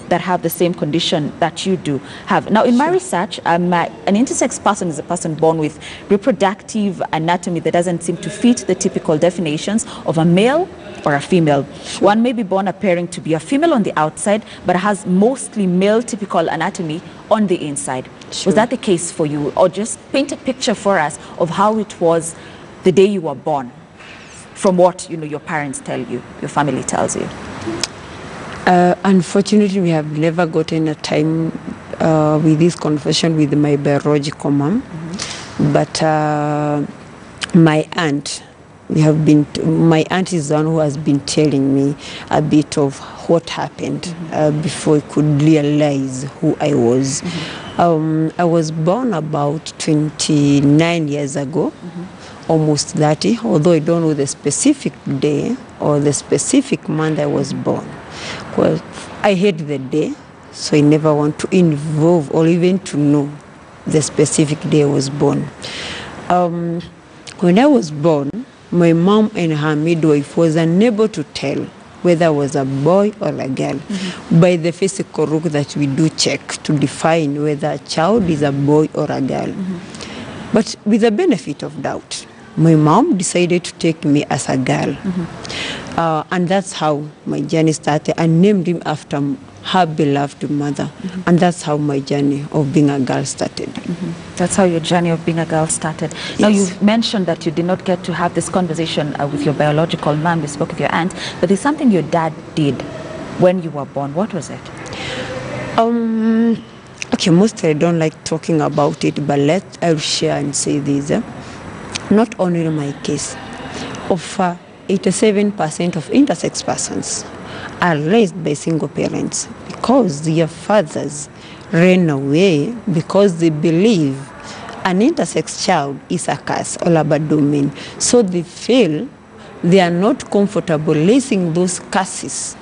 that have the same condition that you do have. Now, in my research, an intersex person is a person born with reproductive anatomy that doesn't seem to fit the typical definitions of a male or a female. Sure. One may be born appearing to be a female on the outside, but has mostly male typical anatomy on the inside. Sure. Was that the case for you? Or just paint a picture for us of how it was the day you were born, from what your parents tell you, your family tells you. Unfortunately, we have never gotten a time with this conversation with my biological mom. But my aunt, my aunt is the one who has been telling me a bit of what happened before I could realize who I was. I was born about 29 years ago, almost 30, although I don't know the specific day or the specific month I was born. Well, I hate the day, so I never want to involve or even to know the specific day I was born. When I was born, my mom and her midwife was unable to tell whether I was a boy or a girl by the physical look that we do check to define whether a child is a boy or a girl. But with the benefit of doubt, my mom decided to take me as a girl. And that's how my journey started. I named him after her beloved mother. And that's how my journey of being a girl started. That's how your journey of being a girl started. Yes. Now, you've mentioned that you did not get to have this conversation with your biological mom. You spoke with your aunt. But there's something your dad did when you were born. What was it? Okay, mostly I don't like talking about it, but I'll share and say this. Not only in my case, of 87% of intersex persons are raised by single parents because their fathers ran away because they believe an intersex child is a curse or a bad omen. So they feel they are not comfortable raising those curses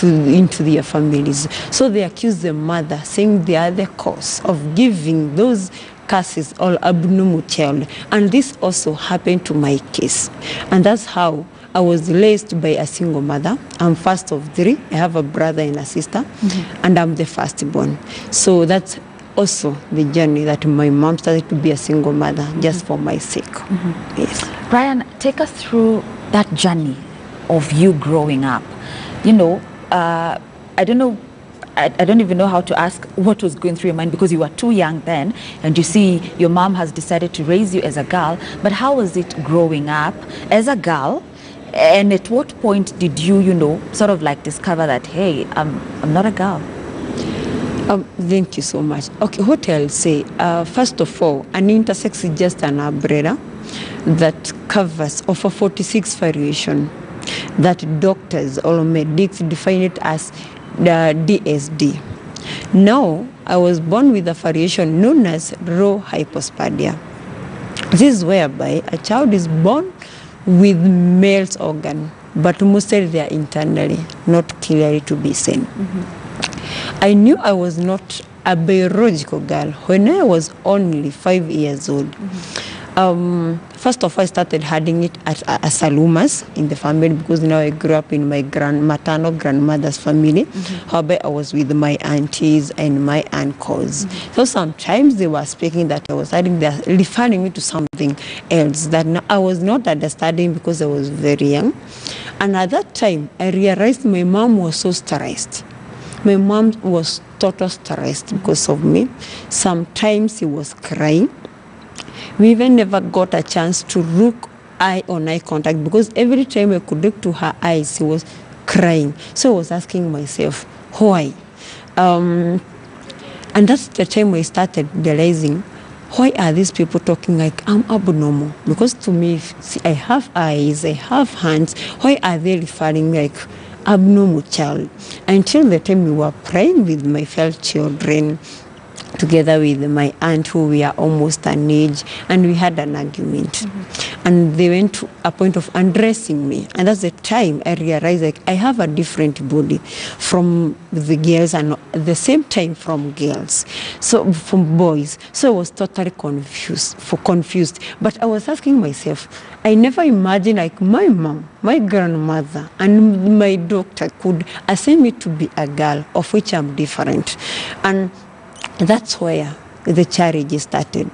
into their families. So they accuse the mother, saying they are the cause of giving those curses or abnormal child. And this also happened to my case. And that's how I was raised by a single mother. I'm first of three. I have a brother and a sister, and I'm the firstborn. So that's also the journey that my mom started to be a single mother just for my sake. Yes. Brian, take us through that journey of you growing up. I don't know. I don't even know how to ask what was going through your mind because you were too young then, and you see your mom has decided to raise you as a girl. But how was it growing up as a girl? And at what point did you, sort of like discover that, hey, I'm not a girl? Thank you so much. Okay, what I'll say, first of all, an intersex is just an umbrella that covers over 46 variation that doctors or medics define it as the DSD. Now, I was born with a variation known as raw hypospadia. This is whereby a child is born with male's organ, but mostly they are internally, not clearly to be seen. I knew I was not a biological girl when I was only 5 years old. First of all, I started having it as rumors in the family because now I grew up in my maternal grandmother's family. However, I was with my aunties and my uncles. So sometimes they were speaking that I was having, they're referring me to something else that I was not understanding because I was very young. And at that time, I realized my mom was so stressed. My mom was totally stressed because of me. Sometimes she was crying. We even never got a chance to look eye-on-eye contact because every time I could look to her eyes, she was crying. So I was asking myself, why? And that's the time I started realizing, why are these people talking like I'm abnormal? Because to me, see, I have eyes, I have hands. Why are they referring me like abnormal child? Until the time we were praying with my fellow children, together with my aunt who we are almost an age, and we had an argument. And they went to a point of undressing me, and that's the time I realized like I have a different body from the girls and at the same time from girls, so from boys. So I was totally confused. But I was asking myself, I never imagined like my mom, my grandmother, and my doctor could assign me to be a girl, of which I'm different. And that's where the challenge started.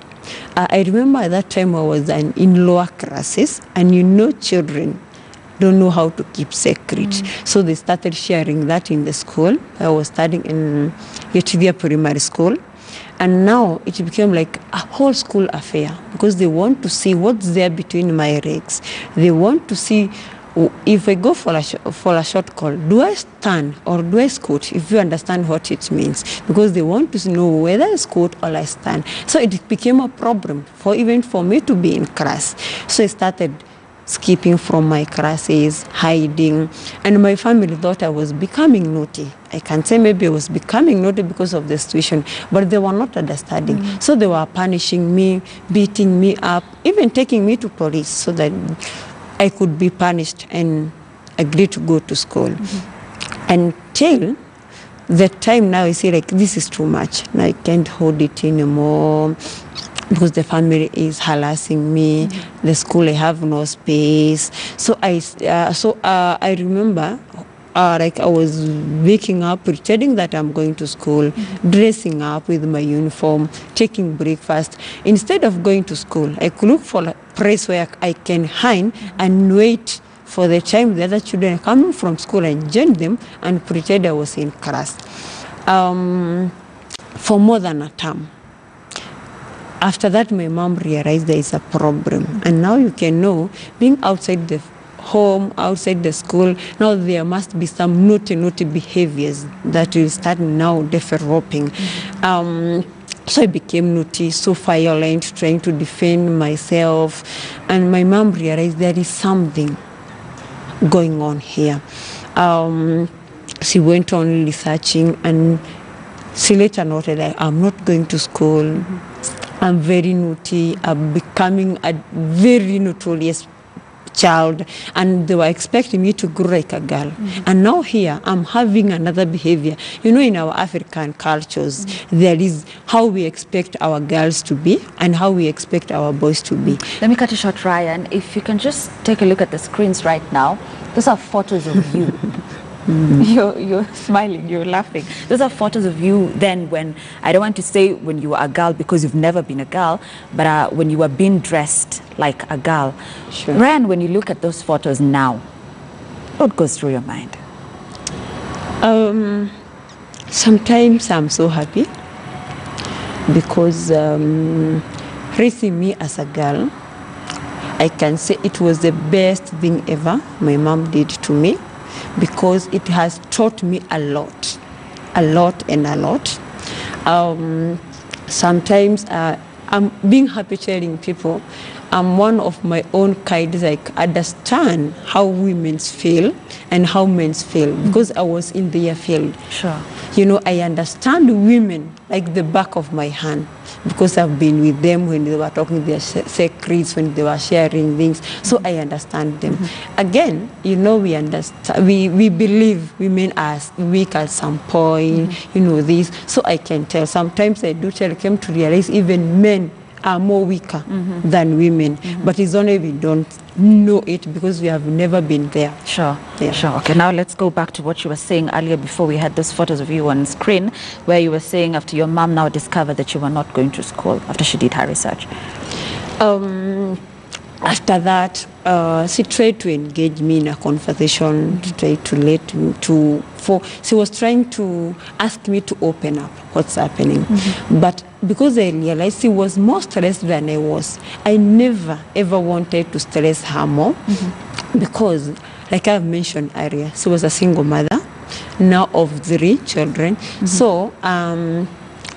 I remember at that time I was in lower classes, and children don't know how to keep secret. So they started sharing that in the school. I was studying in Yetivia Primary School. And now it became like a whole school affair because they want to see what's there between my legs. They want to see if I go for a short call, do I stand or do I scoot, if you understand what it means, because they want to know whether I scoot or I stand. So it became a problem even for me to be in class. So I started skipping from my classes, hiding, and my family thought I was becoming naughty. I can say maybe I was becoming naughty because of the situation, but they were not understanding. So they were punishing me, beating me up, even taking me to police so that I could be punished and agree to go to school. Until the time now I see like this is too much. Now I can't hold it anymore because the family is harassing me. The school, I have no space. So I remember like I was waking up, pretending that I'm going to school, dressing up with my uniform, taking breakfast. Instead of going to school, I could look for a place where I can hide and wait for the time the other children coming from school and join them and pretend I was in class. For more than a term. After that, my mom realized there is a problem. And now you can know, being outside the home, outside the school, now there must be some naughty behaviors that will start now developing. So I became naughty, so violent, trying to defend myself. And my mom realized there is something going on here. She went on researching, and she later noted that I'm not going to school. I'm very naughty. I'm becoming a very notorious child, and they were expecting me to grow like a girl. And now here I'm having another behavior. In our African cultures, there is how we expect our girls to be and how we expect our boys to be. Let me cut you short, Ryan. If you can just take a look at the screens right now, those are photos of you. You're smiling, you're laughing. Those are photos of you then when, I don't want to say when you were a girl because you've never been a girl, but when you were being dressed like a girl. Sure. Ryan, when you look at those photos now, what goes through your mind? Sometimes I'm so happy because raising me as a girl, I can say it was the best thing ever my mom did to me, because it has taught me a lot. Sometimes I'm being happy telling people I'm one of my own kind, like understand how women feel and how men feel, because I was in their field. Sure. I understand women like the back of my hand, because I've been with them when they were talking their secrets, when they were sharing things. So I understand them. Again, we understand, we believe women are weak at some point, this. So I can tell. Sometimes I do came to realize even men are more weaker than women, but it's only we don't know it because we have never been there. Sure, yeah. Sure. Okay, now let's go back to what you were saying earlier before we had those photos of you on screen, where you were saying after your mom now discovered that you were not going to school after she did her research. After that, she tried to engage me in a conversation, to try to she was trying to ask me to open up what's happening. But because I realized she was more stressed than I was, I never ever wanted to stress her more, because like I've mentioned earlier, she was a single mother, now of 3 children. So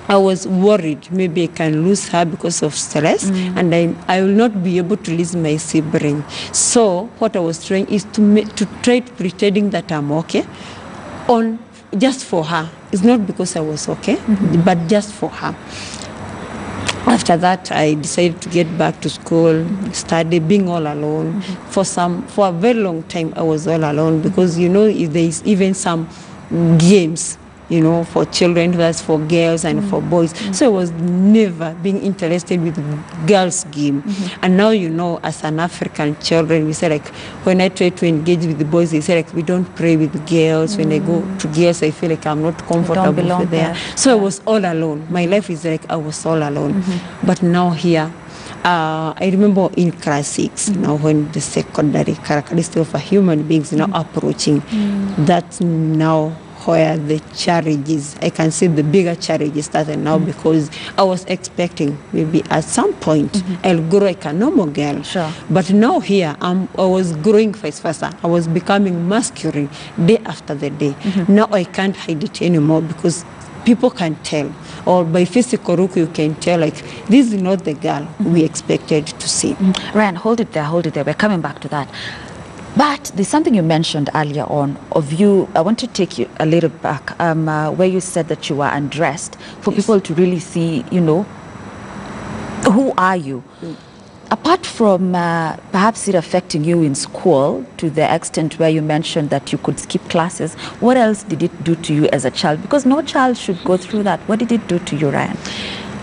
I was worried maybe I can lose her because of stress, and I will not be able to lose my sibling. So what I was trying is to try pretending that I'm okay, just for her. It's not because I was okay, but just for her. After that, I decided to get back to school, study, being all alone. For a very long time, I was all alone because, if there is even some games, for children, that's for girls and for boys. So I was never being interested with girls' game. And now, as an African children, we say like, when I try to engage with the boys, they say like, we don't play with girls. When I go to girls, I feel like I'm not comfortable with there. So I was all alone. My life is like, I was all alone. But now here, I remember in class 6, now when the secondary characteristic of a human being is now approaching, that's now where the challenges, I can see the bigger challenges started now because I was expecting maybe at some point I'll grow like a normal girl. Sure. But now here, I was growing vice versa. I was becoming masculine day after the day. Now I can't hide it anymore because people can tell, or by physical look you can tell like this is not the girl we expected to see. Ryan, hold it there. We're coming back to that. But there's something you mentioned earlier on of you, I want to take you a little back, where you said that you were undressed for people to really see, who are you? Apart from perhaps it affecting you in school to the extent where you mentioned that you could skip classes, what else did it do to you as a child? Because no child should go through that. What did it do to you, Ryan?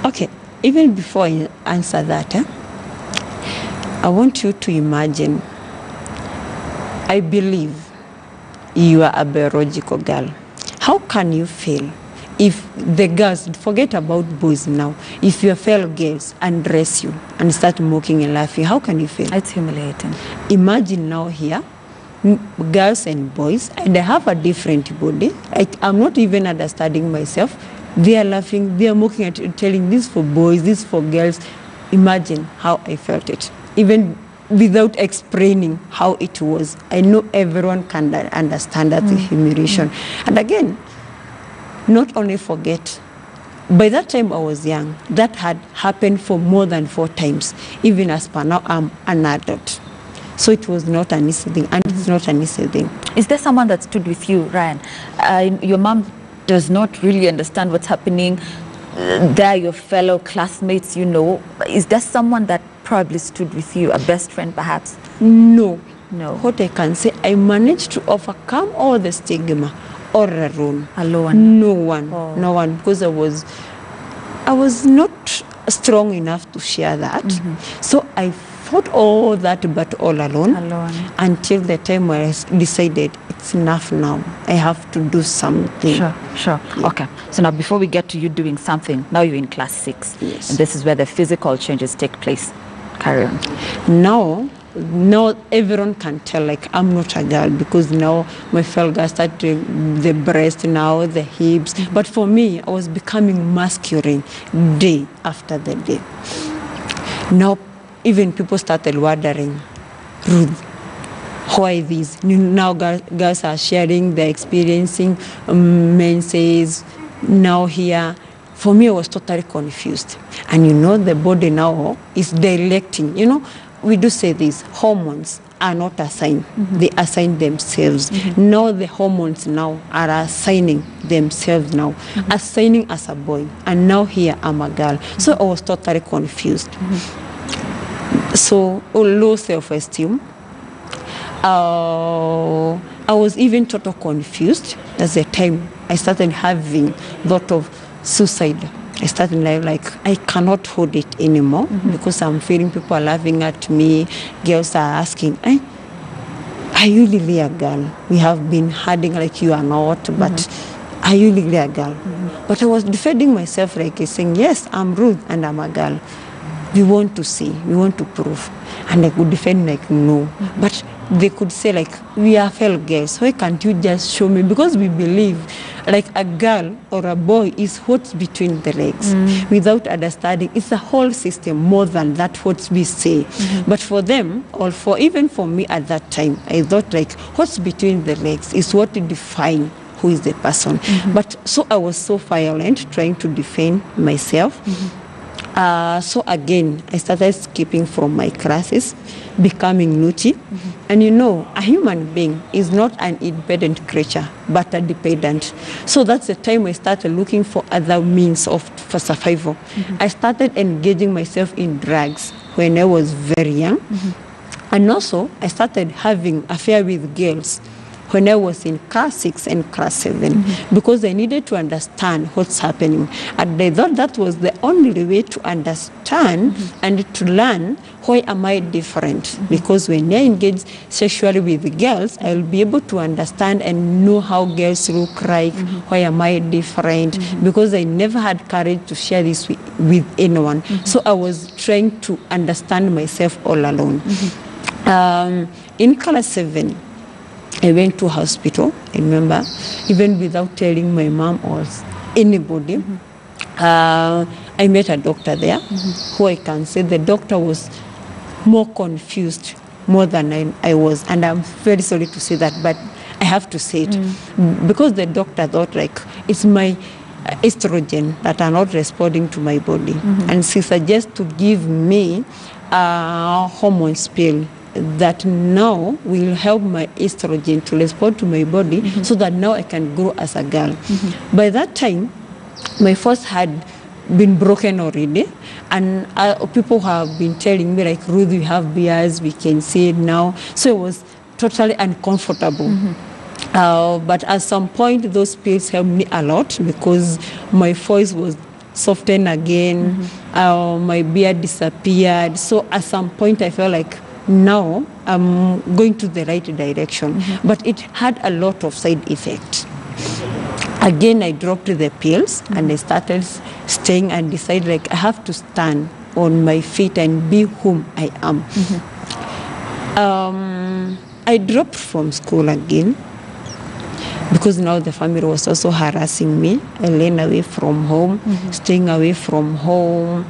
Okay, even before I answer that, I want you to imagine, I believe you are a biological girl. How can you feel if the girls, forget about boys now, if your fellow girls undress you and start mocking and laughing, how can you feel? It's humiliating. Imagine now here, girls and boys, and they have a different body. I'm not even understanding myself. They are laughing, they are mocking at telling this for boys, this for girls. Imagine how I felt it. Even without explaining how it was. I know everyone can understand that humiliation. And again, not only forget, by that time I was young, that had happened for more than 4 times. Even as per now, I'm an adult. So it was not an easy thing, and it's not an easy thing. Is there someone that stood with you, Ryan? Your mom does not really understand what's happening. They're your fellow classmates, Is there someone that probably stood with you, a best friend perhaps? No. No. What I can say, I managed to overcome all the stigma all alone. Alone? No one. Oh. No one, because I was not strong enough to share that. So I fought all that but all alone. Until the time where I decided it's enough now. I have to do something. Sure. Yeah. Okay. So now before we get to you doing something, now you're in class 6. Yes. And this is where the physical changes take place. Carry on. Now everyone can tell like I'm not a girl because now my fellow girls start doing the breast, now the hips. But for me, I was becoming masculine day after the day. Now even people started wondering, Ruth, why this? Now girls are sharing their experiencing menses now here. For me, I was totally confused. And the body now is directing. We do say this, hormones are not assigned. They assign themselves. Now the hormones now are assigning themselves now, assigning as a boy. And now here I'm a girl. So I was totally confused. So low self-esteem. I was even totally confused. That's the time I started having thought of suicide. I started like I cannot hold it anymore because I'm feeling people are laughing at me. Girls are asking, are you really a girl? We have been hiding like you are not, but are you really a girl? But I was defending myself like saying, yes, I'm Ruth and I'm a girl. We want to see, we want to prove. And I could defend like, no. But they could say like, we are fellow girls, why can't you just show me? Because we believe like a girl or a boy is what's between the legs. Without understanding, it's a whole system more than that what we say. But for them, or even for me at that time, I thought like what's between the legs is what define who is the person. But so I was so violent trying to defend myself. So again, I started skipping from my classes, becoming naughty. And a human being is not an independent creature, but a dependent. So that's the time I started looking for other means for survival. I started engaging myself in drugs when I was very young. And also, I started having affair with girls when I was in class 6 and class 7 because I needed to understand what's happening. And I thought that was the only way to understand and to learn why am I different. Because when I engage sexually with girls, I'll be able to understand and know how girls look like, why am I different, because I never had courage to share this with anyone. So I was trying to understand myself all alone. In class 7, I went to hospital, I remember, even without telling my mom or anybody. I met a doctor there who I can say the doctor was more confused more than I was. And I'm very sorry to say that, but I have to say it. Because the doctor thought like it's my estrogen that are not responding to my body. And she suggests to give me a hormone pill that now will help my estrogen to respond to my body so that now I can grow as a girl. By that time, my first had been broken already, and people have been telling me like, Ruth, you have beards, we can see it now. So it was totally uncomfortable. But at some point, those pills helped me a lot because my voice was softened again, my beard disappeared. So at some point, I felt like now I'm going to the right direction. But it had a lot of side effects. Again, I dropped the pills and I started staying and decided like I have to stand on my feet and be whom I am. I dropped from school again because now the family was also harassing me. I ran away from home, staying away from home.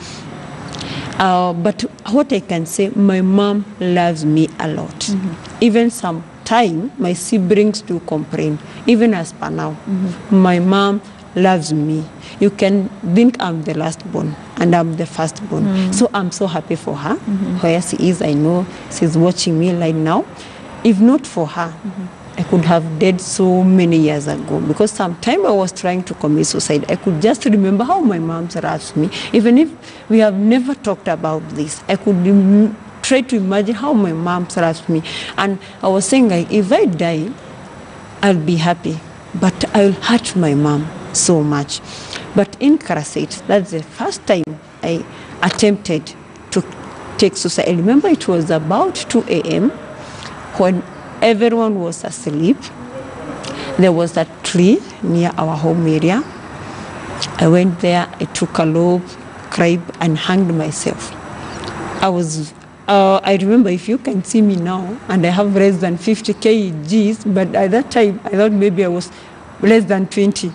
But what I can say, my mom loves me a lot. Even sometimes my siblings do complain, even as per now. My mom loves me. You can think I'm the last born and I'm the first born. So I'm so happy for her. Where she is, I know she's watching me right now. If not for her, I could have died so many years ago, because sometime I was trying to commit suicide. I could just remember how my mom raps me. Even if we have never talked about this, I could try to imagine how my mom raps me. And I was saying, like, if I die, I'll be happy, but I'll hurt my mom so much. But in Karasit, that's the first time I attempted to take suicide. I remember it was about 2 a.m. when everyone was asleep. There was a tree near our home area. I went there, I took a rope, cried, and hanged myself. I remember, if you can see me now, and I have less than 50 kgs, but at that time, I thought maybe I was less than 20.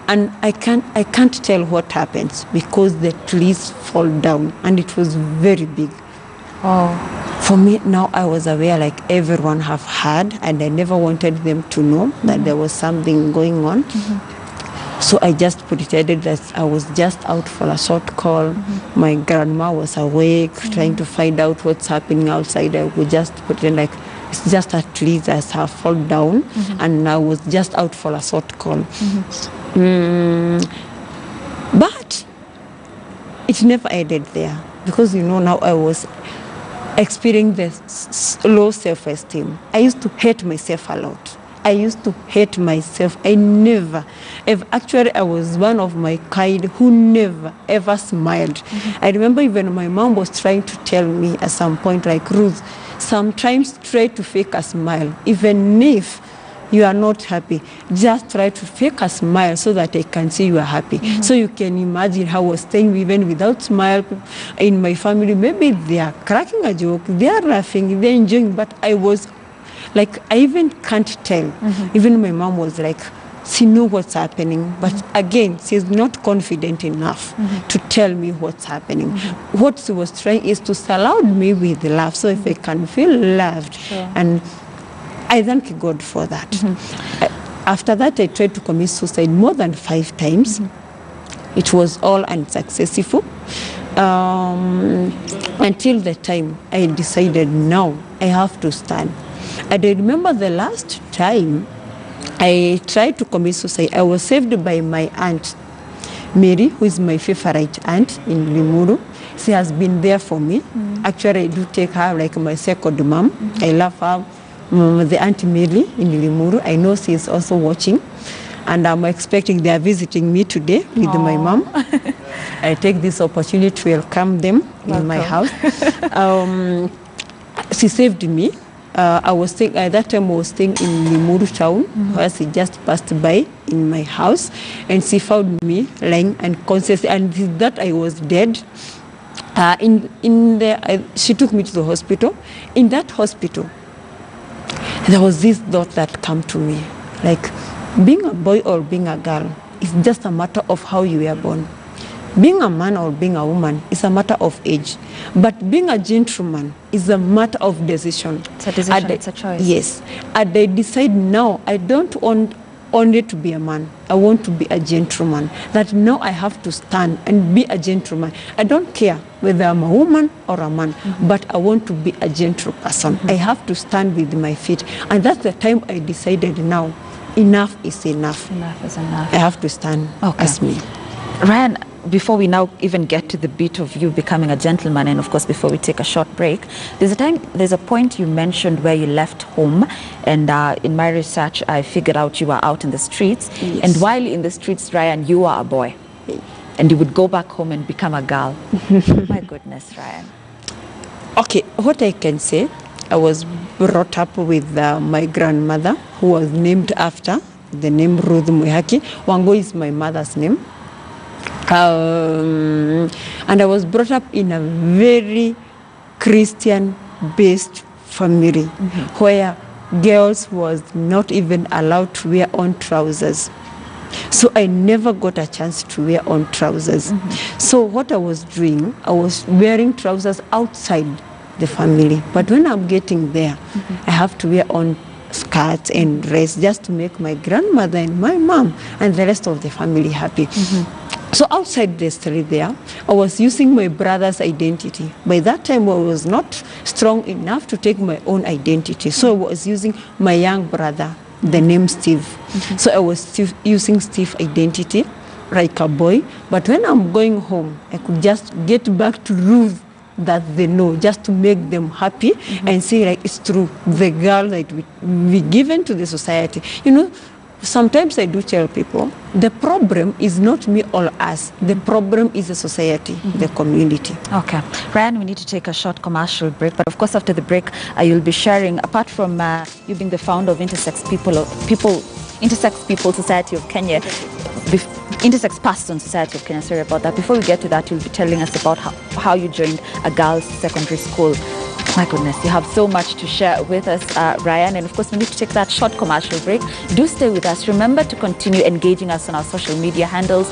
And I can't tell what happens because the trees fall down, and it was very big. For me, now I was aware like everyone have heard, and I never wanted them to know that there was something going on. So I just pretended that I was just out for a short call. My grandma was awake, trying to find out what's happening outside. I would just pretend like it's just a tree that have fallen down, and I was just out for a short call. But it never ended there, because now I was experiencing this low self-esteem. I used to hate myself a lot. I used to hate myself. I was one of my kind who never ever smiled. I remember even my mom was trying to tell me at some point, like, Ruth, sometimes try to fake a smile. Even if you are not happy, just try to fake a smile so that I can see you are happy. So you can imagine how I was staying even without smile in my family. Maybe they are cracking a joke, they are laughing, they're enjoying, but I was like, I even can't tell. Even my mom was like, she knew what's happening, but again, she's not confident enough to tell me what's happening. What she was trying is to surround me with love, so if I can feel loved. And I thank God for that. After that, I tried to commit suicide more than 5 times. It was all unsuccessful. until the time I decided now I have to stand. And I remember the last time I tried to commit suicide, I was saved by my aunt Mary, who is my favorite aunt in Limuru. She has been there for me. Actually, I do take her like my second mom. I love her. The Auntie Mary in Limuru, I know she is also watching. And I'm expecting they are visiting me today with my mom. I take this opportunity to welcome them in my house. She saved me. I was staying, at that time I was staying in Limuru town, where she just passed by in my house, and she found me lying unconscious, and that I was dead. She took me to the hospital. In that hospital, there was this thought that came to me, like being a boy or being a girl is just a matter of how you were born. Being a man or being a woman is a matter of age. But being a gentleman is a matter of decision. It's a decision, it's a choice. Yes. And I decide now, I don't want only to be a man. I want to be a gentleman. That now I have to stand and be a gentleman. I don't care whether I'm a woman or a man, but I want to be a gentle person. I have to stand with my feet. And that's the time I decided now, enough is enough. Enough is enough. I have to stand as me. Ryan, before we now even get to the bit of you becoming a gentleman, and of course before we take a short break, there's a point you mentioned where you left home, and in my research I figured out you were out in the streets. Yes. And while in the streets, Ryan, you were a boy, and you would go back home and become a girl. My goodness, Ryan. Okay, what I can say, I was brought up with my grandmother, who was named after the name Ruth Muihaki. Wango is my mother's name. And I was brought up in a very Christian-based family, where girls was not even allowed to wear on trousers. So I never got a chance to wear on trousers. So what I was doing, I was wearing trousers outside the family. But when I'm getting there, I have to wear on skirts and dress just to make my grandmother and my mom and the rest of the family happy. So outside the street there, I was using my brother's identity. By that time, I was not strong enough to take my own identity. So I was using my young brother, the name Steve. So I was using Steve identity, like a boy. But when I'm going home, I could just get back to rules that they know, just to make them happy and say, like, it's true, the girl that we given to the society. You know, sometimes I do tell people, the problem is not me or us. The problem is the society, the community. Okay. Ryan, we need to take a short commercial break. But of course, after the break, you'll be sharing, apart from you being the founder of Intersex People Society of Kenya, Intersex Persons Society of Kenya, sorry about that. Before we get to that, you'll be telling us about how you joined a girls' secondary school. My goodness, you have so much to share with us, Ryan. And of course, we need to take that short commercial break. Do stay with us. Remember to continue engaging us on our social media handles.